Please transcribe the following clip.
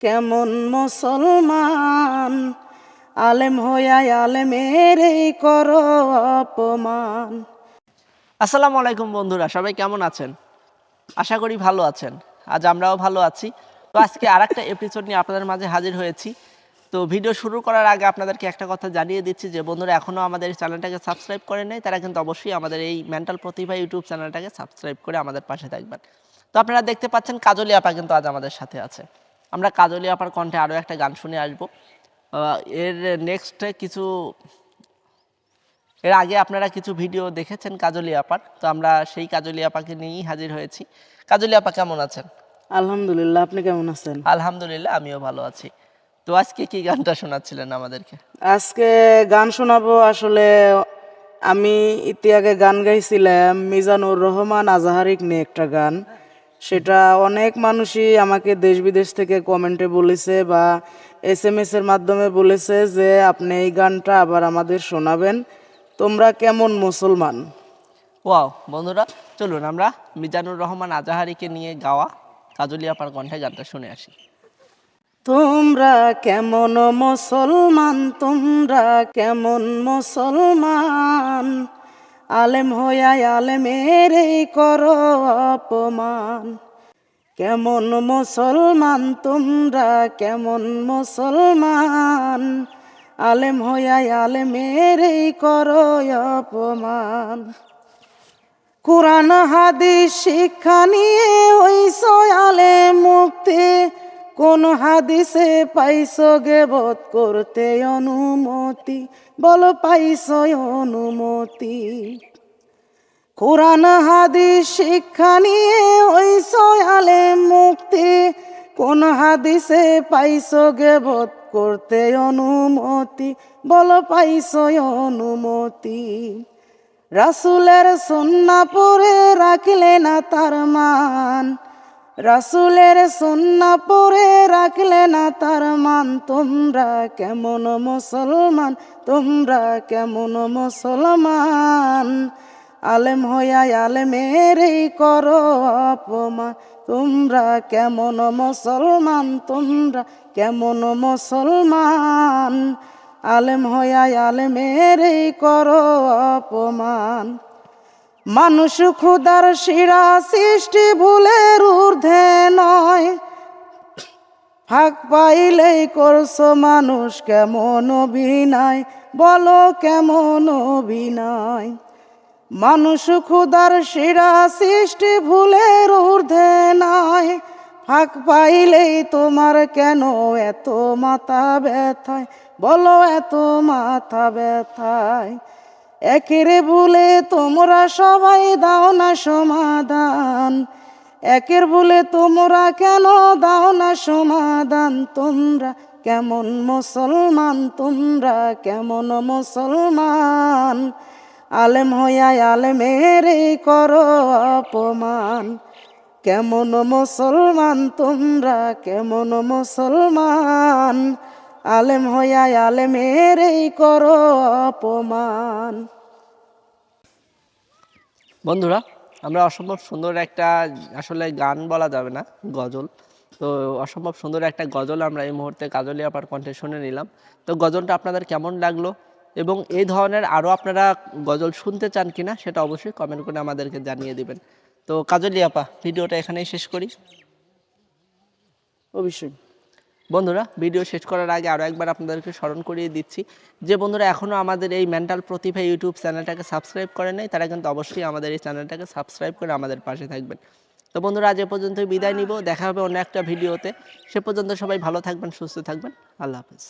কেমন মুসলমান আলেম হইয়া আলেমের এই করো অপমান। আসসালামু আলাইকুম বন্ধুরা, সবাই কেমন আছেন? আশা করি ভালো আছেন। আজ আমরাও ভালো আছি। তো আজকে আরেকটা এপিসোড নিয়ে আপনাদের মাঝে হাজির হয়েছি। তো ভিডিও শুরু করার আগে আপনাদেরকে একটা কথা জানিয়ে দিচ্ছি যে বন্ধুরা এখনও আমাদের এই চ্যানেলটাকে সাবস্ক্রাইব করেন নাই, তারা কিন্তু অবশ্যই আমাদের এই মেন্টাল প্রতিভা ইউটিউব চ্যানেলটাকে সাবস্ক্রাইব করে আমাদের পাশে থাকবেন। তো আপনারা দেখতে পাচ্ছেন কাজলি আপা কিন্তু আজ আমাদের সাথে আছে। আমরা কাজলি আপার কণ্ঠে আরও একটা গান শুনে আসবো। এর নেক্সট এর আগে আপনারা কিছু ভিডিও দেখেছেন কাজলি আপার, তো আমরা সেই কাজলি আপাকে নিয়েই হাজির হয়েছি। কাজলি আপা কেমন আছেন? আলহামদুলিল্লাহ, আপনি কেমন আছেন? আলহামদুলিল্লাহ, আমিও ভালো আছি। তো আজকে কি গানটা শোনাচ্ছিলেন আমাদেরকে? আজকে গান শোনাবো। আসলে আমি ইতিহাগে গান গাইছিলাম মিজানুর রহমান আজাহারিক নিয়ে একটা গান। সেটা অনেক মানুষই আমাকে দেশ বিদেশ থেকে কমেন্টে বলেছে বা SMS এর মাধ্যমে বলেছে যে আপনি এই গানটা আবার আমাদের শোনাবেন। তোমরা কেমন মুসলমান। ওয়াও বন্ধুরা, চলুন আমরা মিজানুর রহমান আজাহারিকে নিয়ে গাওয়া কাজলি আপার কণ্ঠে গানটা শুনে আসি। তোমরা কেমন মুসলমান, তোমরা কেমন মুসলমান আলেম হইয়া আলেমের এই করো অপমান। কেমন মুসলমান তোমরা, কেমন মুসলমান আলেম হইয়া আলেমের এই করো অপমান। কোরআন হাদিস শিক্ষা নিয়ে হইছ আলেম মুক্তি, কোন হাদিসে পাইছো গেবত করতে অনুমতি, বলো পাইছো অনুমতি। কোরআন হাদিস শিক্ষা নিয়ে হইছ আলেম মুক্তি, কোন হাদিসে পাইছো গেবত করতে অনুমতি, বলো পাইছো অনুমতি। রাসূলের সুন্নাহ পড়ে রাখলে না তার মান, রাসূলের সুন্নাহ পড়ে রাখলে না তার মান। তোমরা কেমন মুসলমান, তোমরা কেমন মুসলমান আলেম হইয়া আলেমের এই করো অপমান। তোমরা কেমন মুসলমান, তোমরা কেমন মুসলমান আলেম হইয়া আলেমের এই করো অপমান। মানুষ ক্ষুধার শিরা সৃষ্টি ভুলের ঊর্ধ্বে নয়, ফাঁক পাইলেই করছো মানুষ কেমন অভিনয়, বলো কেমন অভিনয়। মানুষ ক্ষুধার শিরা সৃষ্টি ভুলের ঊর্ধ্বে নয়, ফাঁক পাইলেই তোমার কেন এত মাথা ব্যথায়, বলো এত মাথা ব্যথায়। একের ভুলে তোমরা সবাই দাও না সমাধান, একের ভুলে তোমরা কেন দাও না সমাধান। তোমরা কেমন মুসলমান, তোমরা কেমন মুসলমান আলেম হইয়া আলেমের এই করো অপমান। কেমন মুসলমান তোমরা, কেমন মুসলমান আলেম হইয়া আলেমের এই করো অপমান। বন্ধুরা, আমরা অসম্ভব সুন্দর একটা, আসলে গান বলা যাবে না, গজল, তো অসম্ভব সুন্দর একটা গজল আমরা এই মুহূর্তে কাজলি আপার কণ্ঠে শুনে নিলাম। তো গজলটা আপনাদের কেমন লাগলো এবং এই ধরনের আরও আপনারা গজল শুনতে চান কিনা সেটা অবশ্যই কমেন্ট করে আমাদেরকে জানিয়ে দিবেন। তো কাজলি আপা, ভিডিওটা এখানেই শেষ করি। অবশ্যই বন্ধুরা, ভিডিও শেষ করার আগে আরও একবার আপনাদেরকে স্মরণ করিয়ে দিচ্ছি যে বন্ধুরা এখনও আমাদের এই মেন্টাল প্রতিভা ইউটিউব চ্যানেলটাকে সাবস্ক্রাইব করে নাই, তারা কিন্তু অবশ্যই আমাদের এই চ্যানেলটাকে সাবস্ক্রাইব করে আমাদের পাশে থাকবেন। তো বন্ধুরা, আজ এ পর্যন্তই বিদায় নিব, দেখা হবে অন্য একটা ভিডিওতে। সে পর্যন্ত সবাই ভালো থাকবেন, সুস্থ থাকবেন। আল্লাহ হাফেজ।